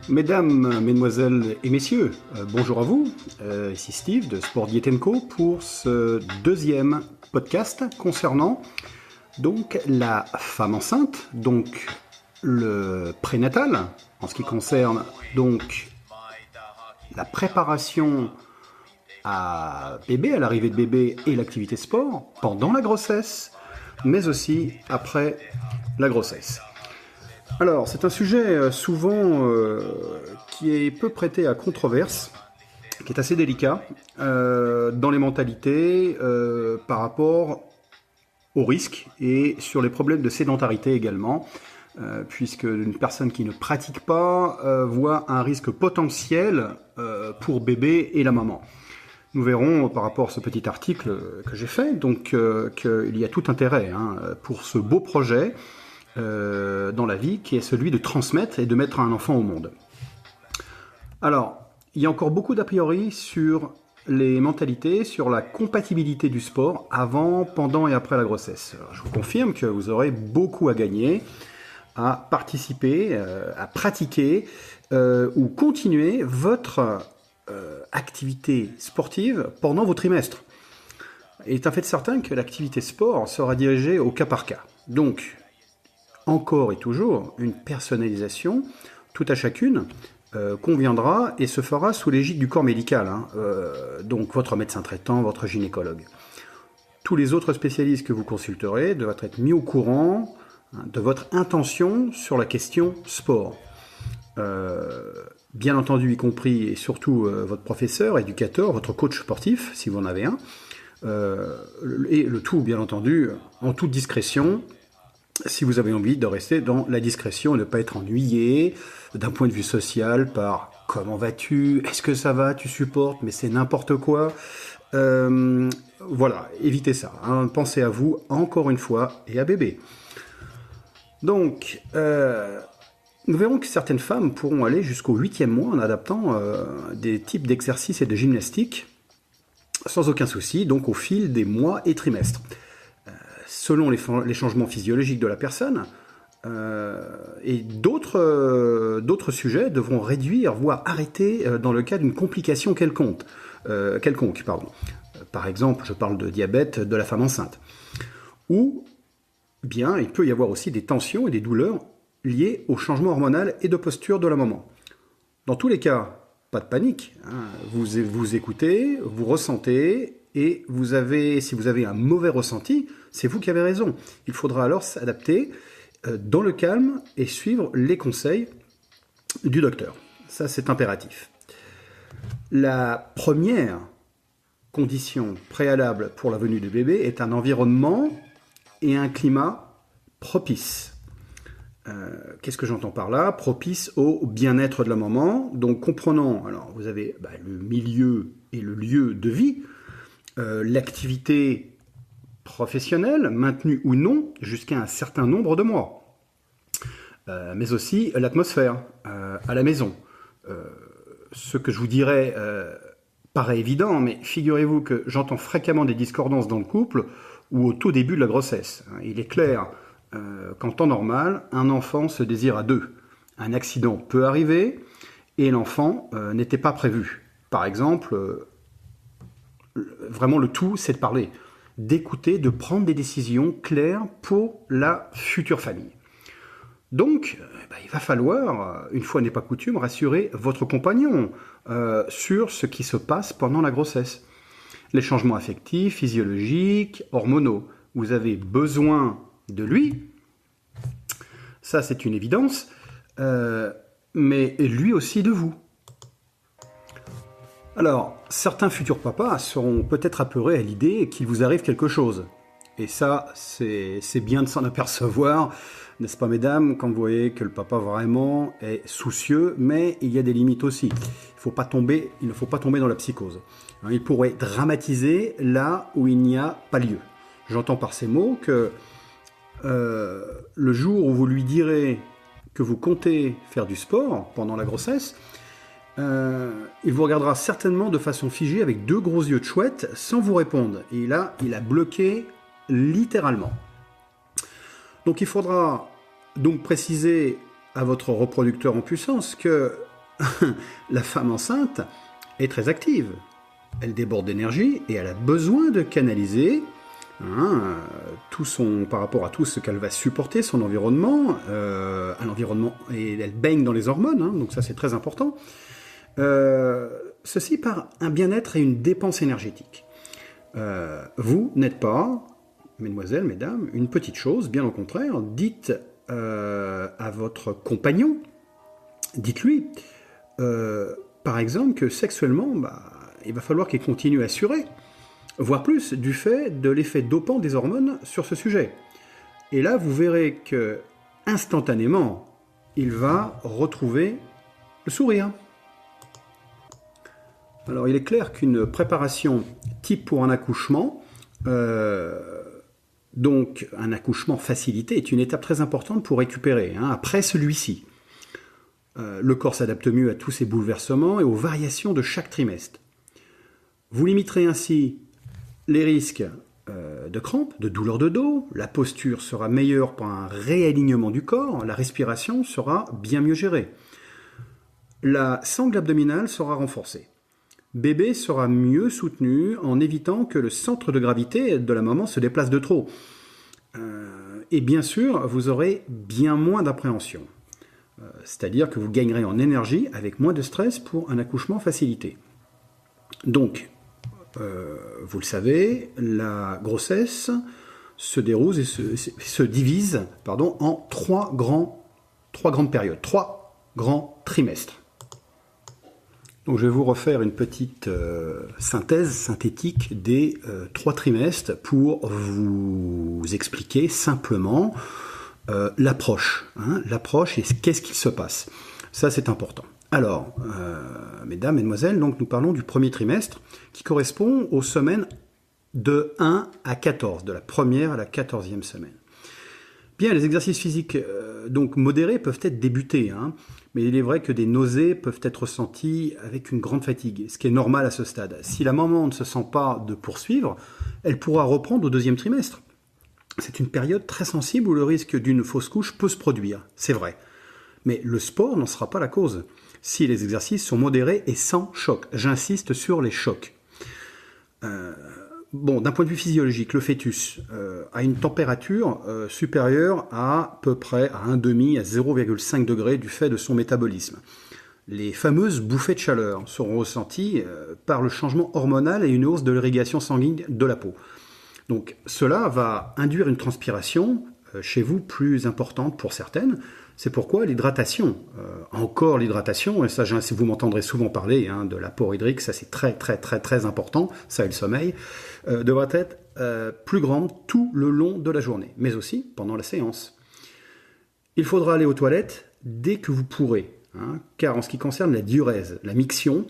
Mesdames, Mesdemoiselles et Messieurs, bonjour à vous. Ici Steve de Sport Diet Co pour ce deuxième podcast concernant donc la femme enceinte, donc le prénatal, en ce qui concerne donc la préparation à bébé, à l'arrivée de bébé et l'activité sport pendant la grossesse, mais aussi après la grossesse. Alors, c'est un sujet souvent qui est peu prêté à controverse, qui est assez délicat dans les mentalités par rapport aux risques et sur les problèmes de sédentarité également, puisque une personne qui ne pratique pas voit un risque potentiel pour bébé et la maman. Nous verrons par rapport à ce petit article que j'ai fait, donc qu'il y a tout intérêt pour ce beau projet dans la vie, qui est celui de transmettre et de mettre un enfant au monde. Alors, il y a encore beaucoup d'a priori sur les mentalités, sur la compatibilité du sport avant, pendant et après la grossesse. Alors, je vous confirme que vous aurez beaucoup à gagner à participer, à pratiquer ou continuer votre activité sportive pendant vos trimestres. Il est un fait certain que l'activité sport sera dirigée au cas par cas. Donc, encore et toujours, une personnalisation, tout à chacune, conviendra et se fera sous l'égide du corps médical, donc votre médecin traitant, votre gynécologue. Tous les autres spécialistes que vous consulterez doivent être mis au courant de votre intention sur la question sport. Bien entendu, y compris et surtout votre professeur, éducateur, votre coach sportif, si vous en avez un, et le tout, bien entendu, en toute discrétion, si vous avez envie de rester dans la discrétion et ne pas être ennuyé d'un point de vue social par « comment vas-tu ? Est-ce que ça va ? Tu supportes ? Mais c'est n'importe quoi !» Voilà, évitez ça. Pensez à vous, encore une fois, et à bébé. Donc, nous verrons que certaines femmes pourront aller jusqu'au 8e mois en adaptant des types d'exercices et de gymnastique sans aucun souci, donc au fil des mois et trimestres. Selon les changements physiologiques de la personne, et d'autres sujets devront réduire, voire arrêter dans le cas d'une complication quelconque. Par exemple, je parle de diabète de la femme enceinte. Ou bien, il peut y avoir aussi des tensions et des douleurs liées au changement hormonal et de posture de la maman. Dans tous les cas, pas de panique. Vous écoutez, vous ressentez, et si vous avez un mauvais ressenti, c'est vous qui avez raison. Il faudra alors s'adapter dans le calme et suivre les conseils du docteur. Ça, c'est impératif. La première condition préalable pour la venue du bébé est un environnement et un climat propice. Qu'est-ce que j'entends par là ? Propice au bien-être de la maman. Donc comprenons, alors vous avez le milieu et le lieu de vie, l'activité professionnelle, maintenue ou non, jusqu'à un certain nombre de mois. Mais aussi l'atmosphère à la maison. Ce que je vous dirais paraît évident, mais figurez-vous que j'entends fréquemment des discordances dans le couple ou au tout début de la grossesse. Il est clair qu'en temps normal, un enfant se désire à deux. Un accident peut arriver et l'enfant n'était pas prévu. Par exemple, vraiment le tout, c'est de parler, d'écouter, de prendre des décisions claires pour la future famille. Donc, il va falloir, une fois n'est pas coutume, rassurer votre compagnon sur ce qui se passe pendant la grossesse. Les changements affectifs, physiologiques, hormonaux. Vous avez besoin de lui, ça c'est une évidence, mais lui aussi de vous. Alors, certains futurs papas seront peut-être apeurés à l'idée qu'il vous arrive quelque chose. Et ça, c'est bien de s'en apercevoir, n'est-ce pas mesdames, quand vous voyez que le papa vraiment est soucieux, mais il y a des limites aussi. Il ne faut pas tomber dans la psychose. Il pourrait dramatiser là où il n'y a pas lieu. J'entends par ces mots que le jour où vous lui direz que vous comptez faire du sport pendant la grossesse, il vous regardera certainement de façon figée avec deux gros yeux de chouette sans vous répondre. Et là, il a bloqué littéralement. Donc il faudra donc préciser à votre reproducteur en puissance que la femme enceinte est très active. Elle déborde d'énergie et elle a besoin de canaliser par rapport à tout ce qu'elle va supporter, son environnement, à l'environnement, et elle baigne dans les hormones, donc ça c'est très important. Ceci par un bien-être et une dépense énergétique. Vous n'êtes pas, mesdemoiselles, mesdames, une petite chose, bien au contraire. Dites à votre compagnon, dites-lui, par exemple, que sexuellement, il va falloir qu'il continue à assurer, voire plus, du fait de l'effet dopant des hormones sur ce sujet. Et là, vous verrez que, instantanément, il va retrouver le sourire. Alors, il est clair qu'une préparation type pour un accouchement, donc un accouchement facilité, est une étape très importante pour récupérer, après celui-ci. Le corps s'adapte mieux à tous ces bouleversements et aux variations de chaque trimestre. Vous limiterez ainsi les risques de crampes, de douleurs de dos, la posture sera meilleure par un réalignement du corps, la respiration sera bien mieux gérée. La sangle abdominale sera renforcée. Bébé sera mieux soutenu en évitant que le centre de gravité de la maman se déplace de trop. Et bien sûr, vous aurez bien moins d'appréhension. C'est-à-dire que vous gagnerez en énergie avec moins de stress pour un accouchement facilité. Donc, vous le savez, la grossesse se déroule et se divise en trois grandes périodes, 3 grands trimestres. Donc je vais vous refaire une petite synthèse synthétique des 3 trimestres pour vous expliquer simplement l'approche. L'approche et qu'est-ce qui se passe. Ça, c'est important. Alors, mesdames, mesdemoiselles, donc nous parlons du premier trimestre qui correspond aux semaines de 1 à 14, de la première à la 14e semaine. Bien, les exercices physiques donc modérés peuvent être débutés, mais il est vrai que des nausées peuvent être ressenties avec une grande fatigue, ce qui est normal à ce stade. Si la maman ne se sent pas de poursuivre, elle pourra reprendre au 2e trimestre. C'est une période très sensible où le risque d'une fausse couche peut se produire, c'est vrai. Mais le sport n'en sera pas la cause, si les exercices sont modérés et sans choc. J'insiste sur les chocs. D'un point de vue physiologique, le fœtus a une température supérieure à peu près à 1,5 à 0,5 degrés du fait de son métabolisme. Les fameuses bouffées de chaleur seront ressenties par le changement hormonal et une hausse de l'irrigation sanguine de la peau. Donc cela va induire une transpiration chez vous plus importante pour certaines. C'est pourquoi l'hydratation, encore l'hydratation, et ça vous m'entendrez souvent parler de l'apport hydrique, ça c'est très très très très important, ça et le sommeil, devra être plus grande tout le long de la journée, mais aussi pendant la séance. Il faudra aller aux toilettes dès que vous pourrez, car en ce qui concerne la diurèse, la miction,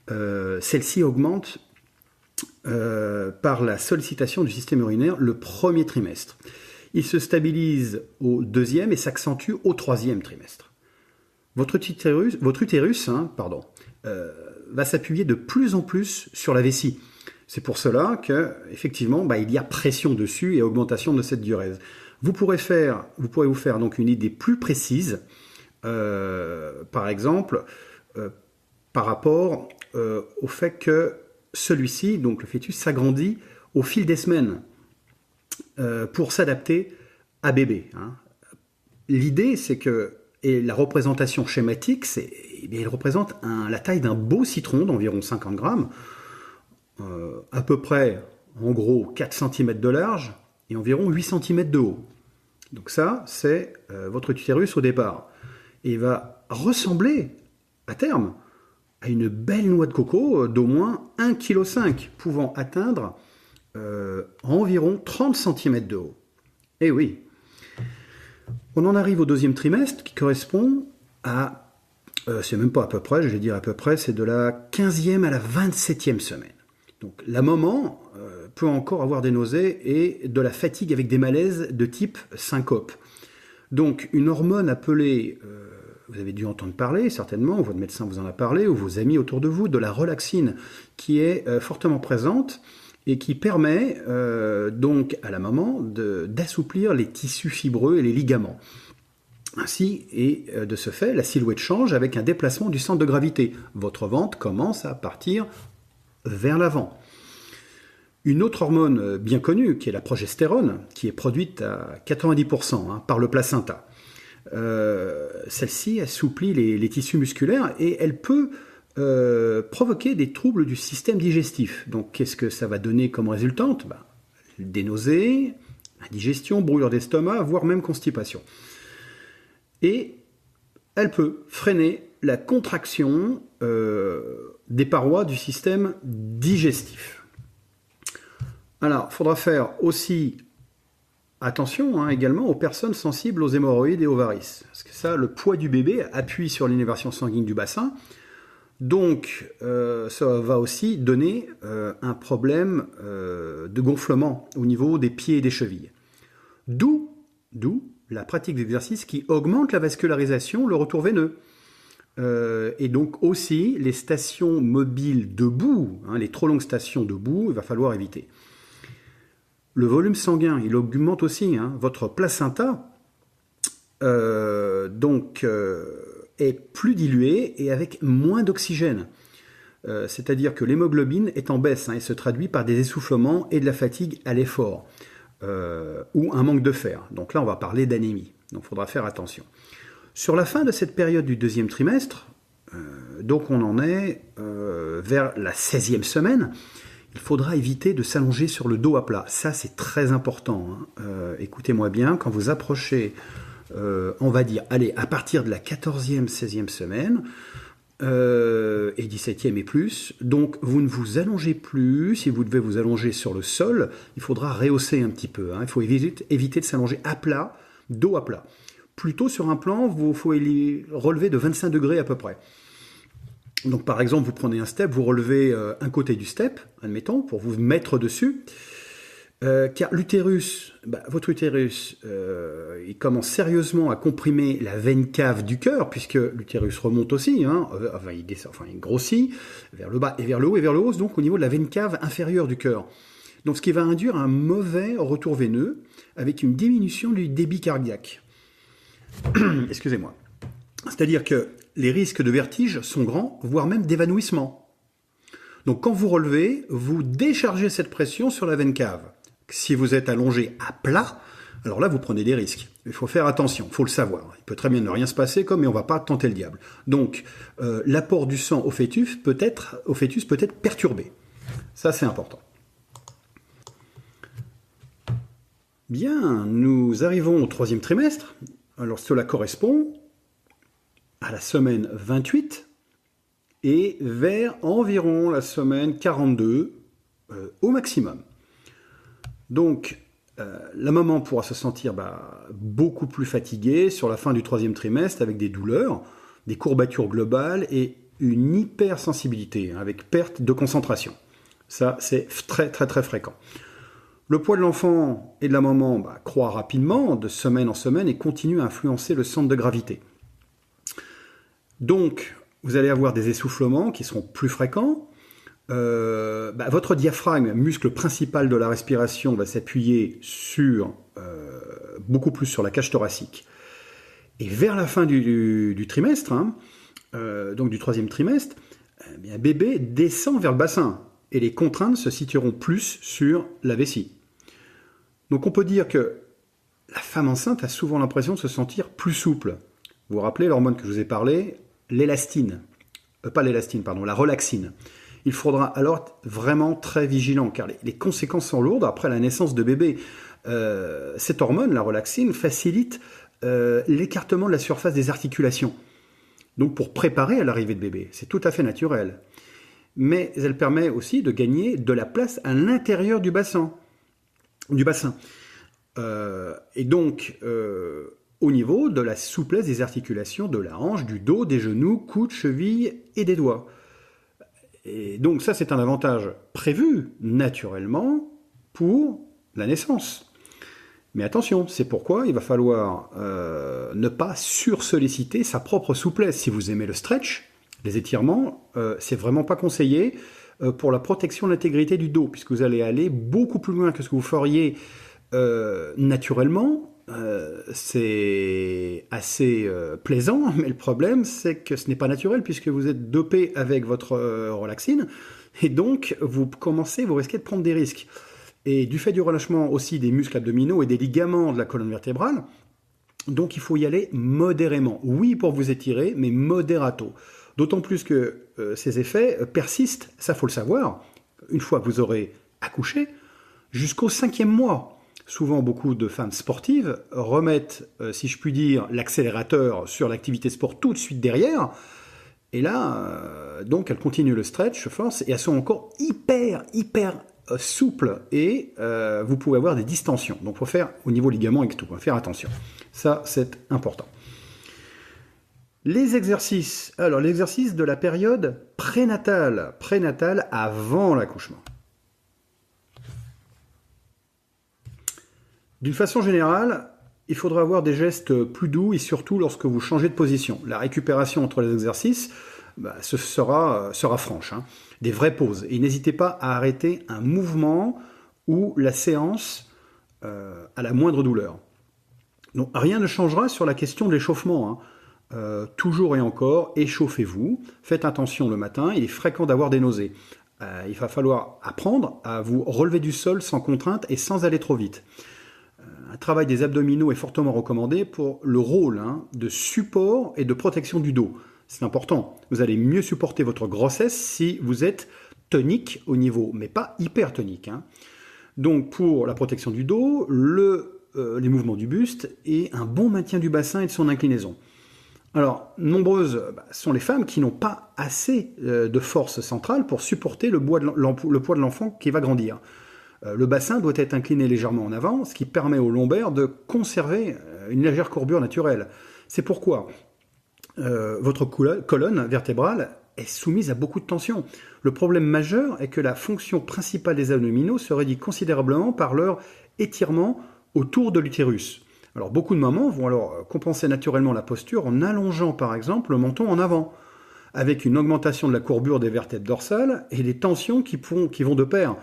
celle-ci augmente par la sollicitation du système urinaire le premier trimestre. Il se stabilise au 2e et s'accentue au 3e trimestre. Votre utérus va s'appuyer de plus en plus sur la vessie. C'est pour cela qu'effectivement, il y a pression dessus et augmentation de cette diurèse. Vous pourrez vous faire donc une idée plus précise, par exemple, par rapport au fait que celui-ci, donc le fœtus, s'agrandit au fil des semaines pour s'adapter à bébé. L'idée, c'est que, et la représentation schématique, elle représente la taille d'un beau citron d'environ 50 grammes, à peu près, en gros, 4 cm de large et environ 8 cm de haut. Donc ça, c'est votre utérus au départ. Et il va ressembler, à terme, à une belle noix de coco d'au moins 1,5 kg, pouvant atteindre environ 30 cm de haut. Eh oui. On en arrive au 2e trimestre qui correspond à, c'est même pas à peu près, je vais dire à peu près, c'est de la 15e à la 27e semaine. Donc la maman peut encore avoir des nausées et de la fatigue avec des malaises de type syncope. Donc une hormone appelée, vous avez dû entendre parler certainement, ou votre médecin vous en a parlé, ou vos amis autour de vous, de la relaxine qui est fortement présente et qui permet donc à la maman d'assouplir les tissus fibreux et les ligaments. Ainsi, et de ce fait, la silhouette change avec un déplacement du centre de gravité. Votre ventre commence à partir vers l'avant. Une autre hormone bien connue, qui est la progestérone, qui est produite à 90% par le placenta. Celle-ci assouplit les tissus musculaires et elle peut provoquer des troubles du système digestif. Donc qu'est-ce que ça va donner comme résultante? Des nausées, indigestion, brûlure d'estomac, voire même constipation. Et elle peut freiner la contraction des parois du système digestif. Alors, il faudra faire aussi attention également aux personnes sensibles aux hémorroïdes et aux varices. Parce que ça, le poids du bébé appuie sur l'innervation sanguine du bassin. Donc, ça va aussi donner un problème de gonflement au niveau des pieds et des chevilles. D'où la pratique d'exercice qui augmente la vascularisation, le retour veineux. Et donc aussi les stations mobiles debout, les trop longues stations debout, il va falloir éviter. Le volume sanguin, il augmente aussi. Votre placenta est plus dilué et avec moins d'oxygène. C'est-à-dire que l'hémoglobine est en baisse et se traduit par des essoufflements et de la fatigue à l'effort ou un manque de fer. Donc là, on va parler d'anémie. Donc il faudra faire attention. Sur la fin de cette période du deuxième trimestre, donc on en est vers la 16e semaine, il faudra éviter de s'allonger sur le dos à plat. Ça, c'est très important. Écoutez-moi bien, quand vous approchez, on va dire, allez, à partir de la 14e, 16e semaine, et 17e et plus, donc vous ne vous allongez plus. Si vous devez vous allonger sur le sol, il faudra rehausser un petit peu. Il faut éviter de s'allonger à plat, dos à plat. Plutôt sur un plan, il faut relever de 25 degrés à peu près. Donc par exemple, vous prenez un step, vous relevez un côté du step, admettons, pour vous mettre dessus. Car l'utérus, votre utérus, il commence sérieusement à comprimer la veine cave du cœur, puisque l'utérus remonte aussi, il grossit vers le bas et vers le haut et vers le haut, donc au niveau de la veine cave inférieure du cœur. Donc ce qui va induire un mauvais retour veineux avec une diminution du débit cardiaque. Excusez-moi. C'est-à-dire que les risques de vertige sont grands, voire même d'évanouissement. Donc quand vous relevez, vous déchargez cette pression sur la veine cave. Si vous êtes allongé à plat, alors là vous prenez des risques. Il faut faire attention, il faut le savoir. Il peut très bien ne rien se passer, mais on ne va pas tenter le diable. Donc l'apport du sang au fœtus peut être perturbé. Ça c'est important. Bien, nous arrivons au 3e trimestre. Alors cela correspond à la semaine 28 et vers environ la semaine 42 au maximum. Donc la maman pourra se sentir beaucoup plus fatiguée sur la fin du 3e trimestre avec des douleurs, des courbatures globales et une hypersensibilité avec perte de concentration. Ça c'est très très très fréquent. Le poids de l'enfant et de la maman croît rapidement de semaine en semaine et continue à influencer le centre de gravité. Donc, vous allez avoir des essoufflements qui seront plus fréquents. Votre diaphragme, muscle principal de la respiration, va s'appuyer beaucoup plus sur la cage thoracique. Et vers la fin du trimestre, donc du 3e trimestre, bébé descend vers le bassin. Et les contraintes se situeront plus sur la vessie. Donc on peut dire que la femme enceinte a souvent l'impression de se sentir plus souple. Vous vous rappelez l'hormone que je vous ai parlé, l'élastine. La relaxine. Il faudra alors vraiment très vigilant, car les conséquences sont lourdes. Après la naissance de bébé, cette hormone, la relaxine, facilite l'écartement de la surface des articulations. Donc pour préparer à l'arrivée de bébé, c'est tout à fait naturel. Mais elle permet aussi de gagner de la place à l'intérieur du bassin. Et donc, au niveau de la souplesse des articulations de la hanche, du dos, des genoux, coudes, chevilles et des doigts. Et donc ça, c'est un avantage prévu naturellement pour la naissance. Mais attention, c'est pourquoi il va falloir ne pas sursolliciter sa propre souplesse. Si vous aimez le stretch, les étirements, c'est vraiment pas conseillé pour la protection de l'intégrité du dos, puisque vous allez aller beaucoup plus loin que ce que vous feriez naturellement c'est assez plaisant, mais le problème, c'est que ce n'est pas naturel puisque vous êtes dopé avec votre relaxine, et donc vous risquez de prendre des risques. Et du fait du relâchement aussi des muscles abdominaux et des ligaments de la colonne vertébrale, donc il faut y aller modérément. Oui, pour vous étirer, mais modérato. D'autant plus que ces effets persistent, ça faut le savoir, une fois que vous aurez accouché, jusqu'au 5e mois. Souvent, beaucoup de femmes sportives remettent, si je puis dire, l'accélérateur sur l'activité sport tout de suite derrière. Et là, donc, elles continuent le stretch, force, et elles sont encore hyper souples. Et vous pouvez avoir des distensions. Donc, il faut faire au niveau ligament et tout, faire attention. Ça, c'est important. Les exercices. Alors, l'exercice de la période prénatale avant l'accouchement. D'une façon générale, il faudra avoir des gestes plus doux et surtout lorsque vous changez de position. La récupération entre les exercices sera franche. Des vraies pauses. Et n'hésitez pas à arrêter un mouvement ou la séance à la moindre douleur. Donc, rien ne changera sur la question de l'échauffement. Toujours et encore, échauffez-vous. Faites attention le matin, il est fréquent d'avoir des nausées. Il va falloir apprendre à vous relever du sol sans contrainte et sans aller trop vite. Un travail des abdominaux est fortement recommandé pour le rôle de support et de protection du dos. C'est important. Vous allez mieux supporter votre grossesse si vous êtes tonique au niveau, mais pas hypertonique. Donc pour la protection du dos, les mouvements du buste et un bon maintien du bassin et de son inclinaison. Alors, nombreuses sont les femmes qui n'ont pas assez de force centrale pour supporter le poids de l'enfant qui va grandir. Le bassin doit être incliné légèrement en avant, ce qui permet au lombaire de conserver une légère courbure naturelle. C'est pourquoi votre colonne vertébrale est soumise à beaucoup de tension. Le problème majeur est que la fonction principale des abdominaux se réduit considérablement par leur étirement autour de l'utérus. Alors beaucoup de mamans vont alors compenser naturellement la posture en allongeant par exemple le menton en avant, avec une augmentation de la courbure des vertèbres dorsales et des tensions qui vont de pair,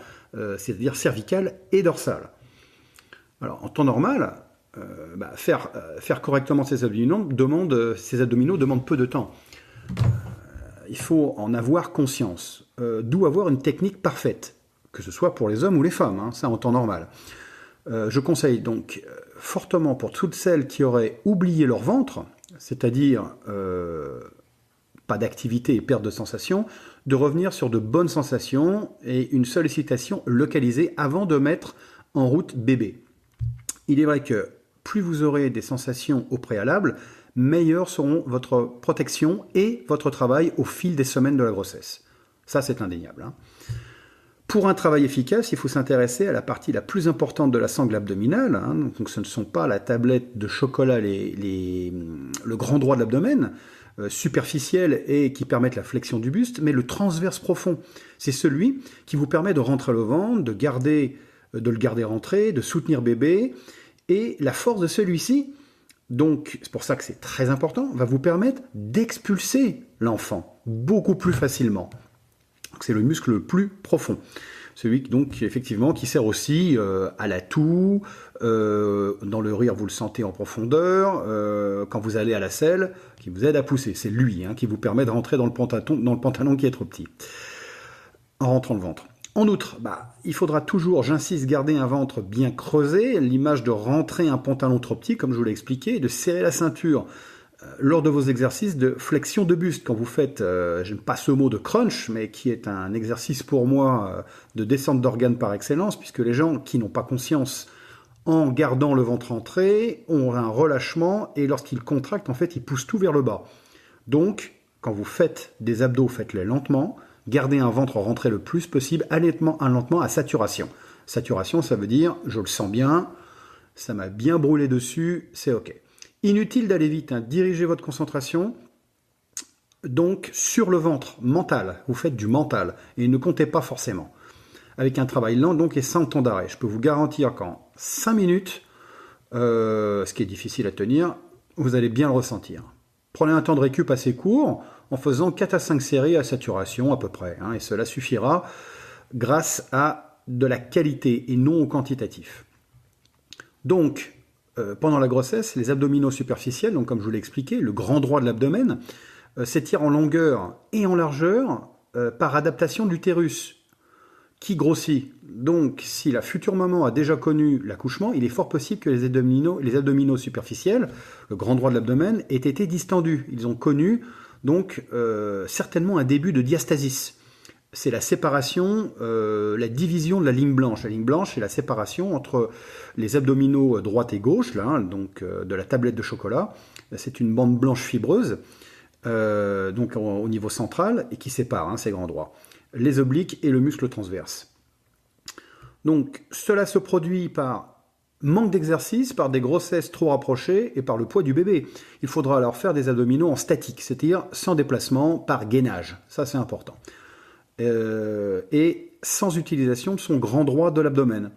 c'est-à-dire cervicales et dorsales. Alors en temps normal, faire correctement ces abdominaux demande peu de temps. Il faut en avoir conscience, d'où avoir une technique parfaite, que ce soit pour les hommes ou les femmes, ça en temps normal. Je conseille donc fortement pour toutes celles qui auraient oublié leur ventre, c'est-à-dire pas d'activité et perte de sensation, de revenir sur de bonnes sensations et une sollicitation localisée avant de mettre en route bébé. Il est vrai que plus vous aurez des sensations au préalable, meilleures seront votre protection et votre travail au fil des semaines de la grossesse. Ça, c'est indéniable. Pour un travail efficace, il faut s'intéresser à la partie la plus importante de la sangle abdominale. Donc ce ne sont pas la tablette de chocolat, le grand droit de l'abdomen, superficiel et qui permettent la flexion du buste, mais le transverse profond. C'est celui qui vous permet de rentrer le ventre, de le garder rentré, de soutenir bébé. Et la force de celui-ci, donc c'est pour ça que c'est très important, va vous permettre d'expulser l'enfant beaucoup plus facilement. C'est le muscle le plus profond. Celui donc effectivement qui sert aussi à la toux, dans le rire vous le sentez en profondeur, quand vous allez à la selle, qui vous aide à pousser. C'est lui qui vous permet de rentrer dans le pantalon qui est trop petit, en rentrant le ventre. En outre, il faudra toujours, j'insiste, garder un ventre bien creusé, l'image de rentrer un pantalon trop petit, comme je vous l'ai expliqué, et de serrer la ceinture lors de vos exercices de flexion de buste. Quand vous faites, j'aime pas ce mot de crunch, mais qui est un exercice pour moi de descente d'organes par excellence, puisque les gens qui n'ont pas conscience, en gardant le ventre entré, ont un relâchement, et lorsqu'ils contractent, en fait, ils poussent tout vers le bas. Donc, quand vous faites des abdos, faites-les lentement, gardez un ventre rentré le plus possible, lentement à saturation. Saturation, ça veut dire, je le sens bien, ça m'a bien brûlé dessus, c'est ok. Inutile d'aller vite, dirigez votre concentration donc sur le ventre, mental, vous faites du mental, et ne comptez pas forcément. Avec un travail lent donc et sans temps d'arrêt. Je peux vous garantir qu'en 5 minutes, ce qui est difficile à tenir, vous allez bien le ressentir. Prenez un temps de récup assez court, en faisant 4 à 5 séries à saturation à peu près, et cela suffira grâce à de la qualité et non au quantitatif. Donc, pendant la grossesse, les abdominaux superficiels, donc comme je vous l'ai expliqué, le grand droit de l'abdomen, s'étire en longueur et en largeur par adaptation de l'utérus, qui grossit. Donc, si la future maman a déjà connu l'accouchement, il est fort possible que les abdominaux superficiels, le grand droit de l'abdomen, aient été distendus. Ils ont connu donc certainement un début de diastasis. C'est la séparation, la division de la ligne blanche. La ligne blanche, c'est la séparation entre les abdominaux droite et gauche, là, donc de la tablette de chocolat. C'est une bande blanche fibreuse, donc au niveau central, et qui sépare ces grands droits. Les obliques et le muscle transverse. Donc cela se produit par manque d'exercice, par des grossesses trop rapprochées et par le poids du bébé. Il faudra alors faire des abdominaux en statique, c'est-à-dire sans déplacement, par gainage. Ça c'est important. Et sans utilisation de son grand droit de l'abdomen,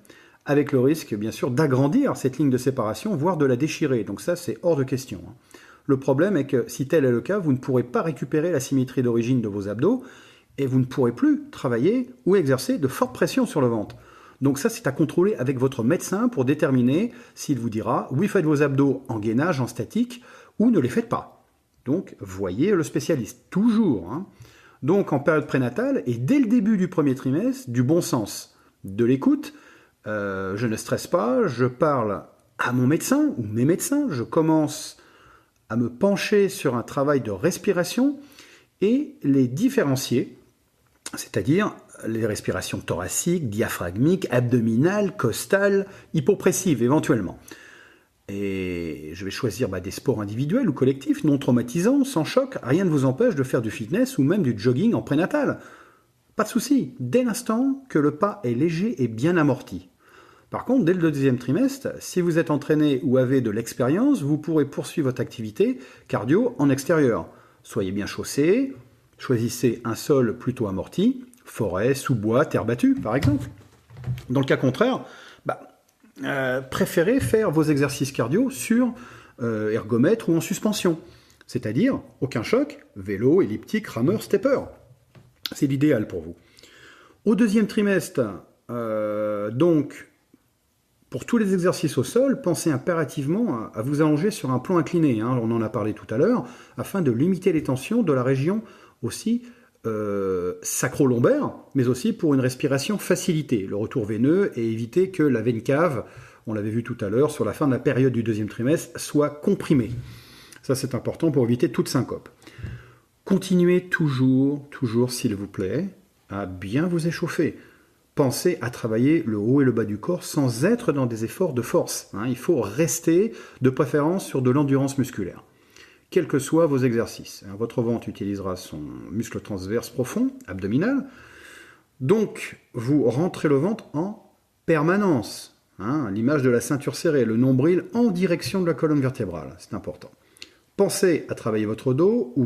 avec le risque bien sûr d'agrandir cette ligne de séparation, voire de la déchirer. Donc ça c'est hors de question. Le problème est que si tel est le cas, vous ne pourrez pas récupérer la symétrie d'origine de vos abdos, et vous ne pourrez plus travailler ou exercer de forte pression sur le ventre. Donc ça, c'est à contrôler avec votre médecin pour déterminer s'il vous dira « oui, faites vos abdos en gainage, en statique » ou « ne les faites pas ». Donc, voyez le spécialiste, toujours. Donc, en période prénatale et dès le début du premier trimestre, du bon sens, de l'écoute, je ne stresse pas, je parle à mon médecin ou mes médecins, je commence à me pencher sur un travail de respiration et les différencier, c'est-à-dire les respirations thoraciques, diaphragmiques, abdominales, costales, hypopressives éventuellement. Et je vais choisir des sports individuels ou collectifs, non traumatisants, sans choc. Rien ne vous empêche de faire du fitness ou même du jogging en prénatal. Pas de souci, dès l'instant que le pas est léger et bien amorti. Par contre, dès le deuxième trimestre, si vous êtes entraîné ou avez de l'expérience, vous pourrez poursuivre votre activité cardio en extérieur. Soyez bien chaussés, choisissez un sol plutôt amorti, forêt, sous-bois, terre battue par exemple. Dans le cas contraire, préférez faire vos exercices cardio sur ergomètre ou en suspension. C'est-à-dire aucun choc, vélo, elliptique, rameur, stepper. C'est l'idéal pour vous. Au deuxième trimestre, donc, pour tous les exercices au sol, pensez impérativement à vous allonger sur un plan incliné, on en a parlé tout à l'heure, afin de limiter les tensions de la région aussi sacro-lombaire, mais aussi pour une respiration facilitée, le retour veineux, et éviter que la veine cave, on l'avait vu tout à l'heure, sur la fin de la période du deuxième trimestre, soit comprimée. Ça c'est important pour éviter toute syncope. Continuez toujours, s'il vous plaît, à bien vous échauffer. Pensez à travailler le haut et le bas du corps sans être dans des efforts de force. Il faut rester de préférence sur de l'endurance musculaire, quels que soient vos exercices. Votre ventre utilisera son muscle transverse profond, abdominal. Donc, vous rentrez le ventre en permanence. L'image de la ceinture serrée, le nombril en direction de la colonne vertébrale. C'est important. Pensez à travailler votre dos ou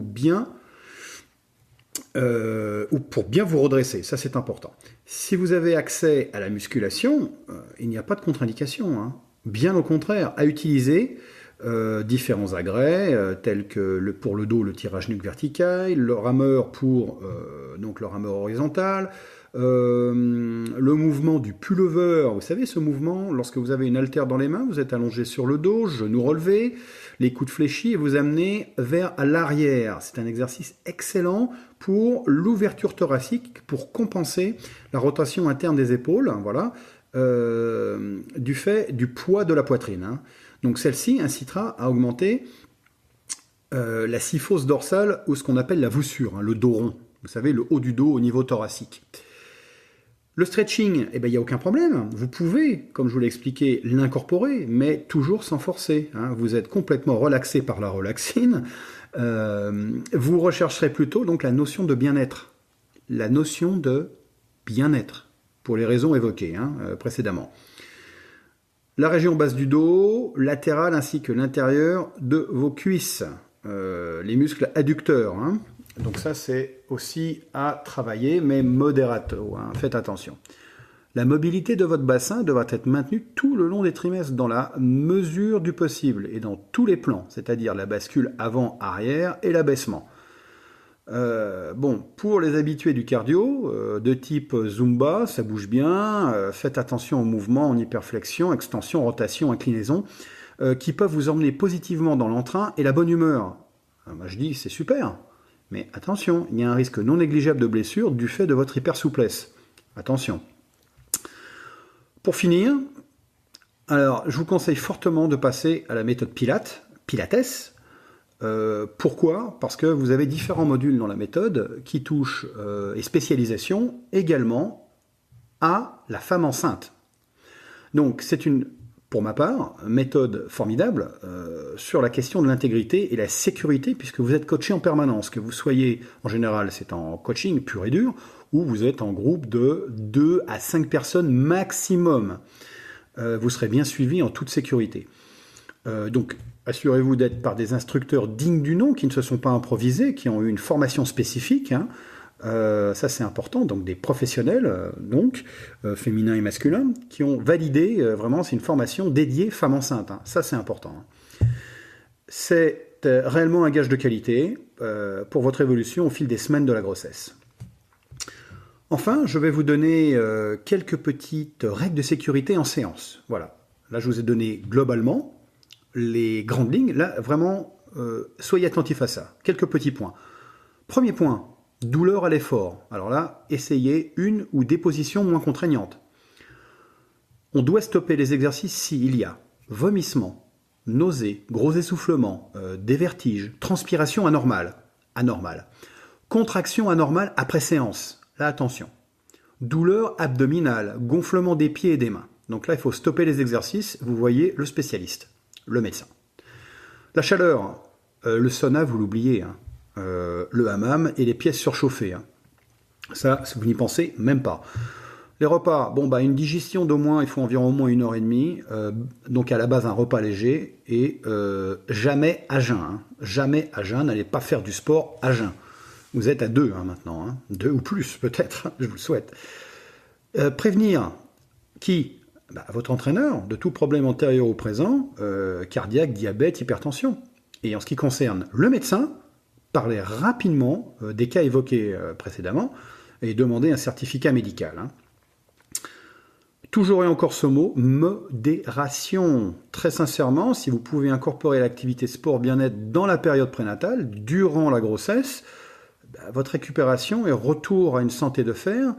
pour bien vous redresser, ça c'est important. Si vous avez accès à la musculation, il n'y a pas de contre-indication, bien au contraire, à utiliser différents agrès, tels que pour le dos le tirage nuque vertical, le rameur pour donc le rameur horizontal, le mouvement du pullover, vous savez ce mouvement, lorsque vous avez une haltère dans les mains, vous êtes allongé sur le dos, genoux relevés, les coudes fléchis et vous amenez vers l'arrière. C'est un exercice excellent pour l'ouverture thoracique, pour compenser la rotation interne des épaules, voilà, du fait du poids de la poitrine. Donc celle-ci incitera à augmenter la syphose dorsale ou ce qu'on appelle la voussure, le dos rond. Vous savez, le haut du dos au niveau thoracique. Le stretching, il n'y a aucun problème. Vous pouvez, comme je vous l'ai expliqué, l'incorporer, mais toujours sans forcer. Vous êtes complètement relaxé par la relaxine. Vous rechercherez plutôt donc la notion de bien-être. La notion de bien-être, pour les raisons évoquées précédemment. La région basse du dos, latérale ainsi que l'intérieur de vos cuisses. Les muscles adducteurs. Donc ça, c'est aussi à travailler, mais moderato, faites attention. La mobilité de votre bassin devra être maintenue tout le long des trimestres dans la mesure du possible et dans tous les plans, c'est-à-dire la bascule avant-arrière et l'abaissement. Pour les habitués du cardio, de type Zumba, ça bouge bien, faites attention aux mouvements en hyperflexion, extension, rotation, inclinaison. qui peuvent vous emmener positivement dans l'entrain et la bonne humeur. Moi je dis c'est super, mais attention, il y a un risque non négligeable de blessure du fait de votre hypersouplesse. Attention. Pour finir, alors je vous conseille fortement de passer à la méthode Pilates. Pourquoi ? Parce que vous avez différents modules dans la méthode qui touchent et spécialisation également à la femme enceinte. Donc c'est pour ma part, méthode formidable sur la question de l'intégrité et la sécurité, puisque vous êtes coaché en permanence, que vous soyez, en général, c'est en coaching pur et dur, ou vous êtes en groupe de 2 à 5 personnes maximum. Vous serez bien suivi en toute sécurité. Donc, assurez-vous d'être par des instructeurs dignes du nom, qui ne se sont pas improvisés, qui ont eu une formation spécifique, ça c'est important, donc des professionnels, féminins et masculins, qui ont validé, vraiment c'est une formation dédiée femmes enceintes, ça c'est important. C'est réellement un gage de qualité pour votre évolution au fil des semaines de la grossesse. Enfin, je vais vous donner quelques petites règles de sécurité en séance. Voilà, là je vous ai donné globalement les grandes lignes, là vraiment soyez attentifs à ça. Quelques petits points. Premier point, douleur à l'effort. Alors là, essayez une ou des positions moins contraignantes. On doit stopper les exercices s'il y a vomissement, nausées, gros essoufflements, des vertiges, transpiration anormale, contraction anormale après séance. Là, attention. Douleur abdominale, gonflement des pieds et des mains. Donc là, il faut stopper les exercices. Vous voyez le spécialiste, le médecin. La chaleur, le sauna, vous l'oubliez, le hammam et les pièces surchauffées. Ça, vous n'y pensez même pas. Les repas, une digestion d'au moins, il faut environ au moins 1h30. Donc à la base, un repas léger et jamais à jeun. Jamais à jeun, n'allez pas faire du sport à jeun. Vous êtes à 2 maintenant, 2 ou plus peut-être, je vous le souhaite. Prévenir qui ? Votre entraîneur de tout problème antérieur ou présent, cardiaque, diabète, hypertension. Et en ce qui concerne le médecin, parlez rapidement des cas évoqués précédemment et demandez un certificat médical. Toujours et encore ce mot, modération. Très sincèrement, si vous pouvez incorporer l'activité sport bien-être dans la période prénatale, durant la grossesse, votre récupération et retour à une santé de fer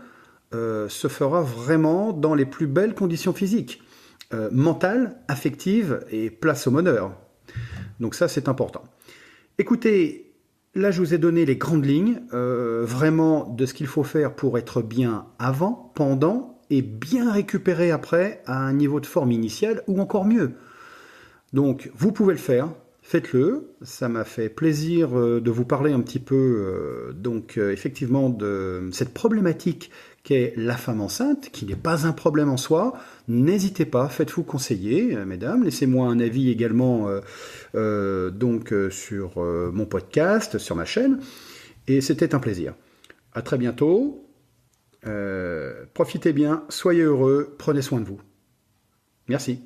se fera vraiment dans les plus belles conditions physiques, mentales, affectives et place au bonheur. Donc ça, c'est important. Écoutez, là, je vous ai donné les grandes lignes, vraiment de ce qu'il faut faire pour être bien avant, pendant et bien récupérer après à un niveau de forme initial ou encore mieux. Donc, vous pouvez le faire. Faites-le, ça m'a fait plaisir de vous parler un petit peu effectivement de cette problématique qu'est la femme enceinte, qui n'est pas un problème en soi. N'hésitez pas, faites-vous conseiller, mesdames. Laissez-moi un avis également sur mon podcast, sur ma chaîne. Et c'était un plaisir. À très bientôt. Profitez bien, soyez heureux, prenez soin de vous. Merci.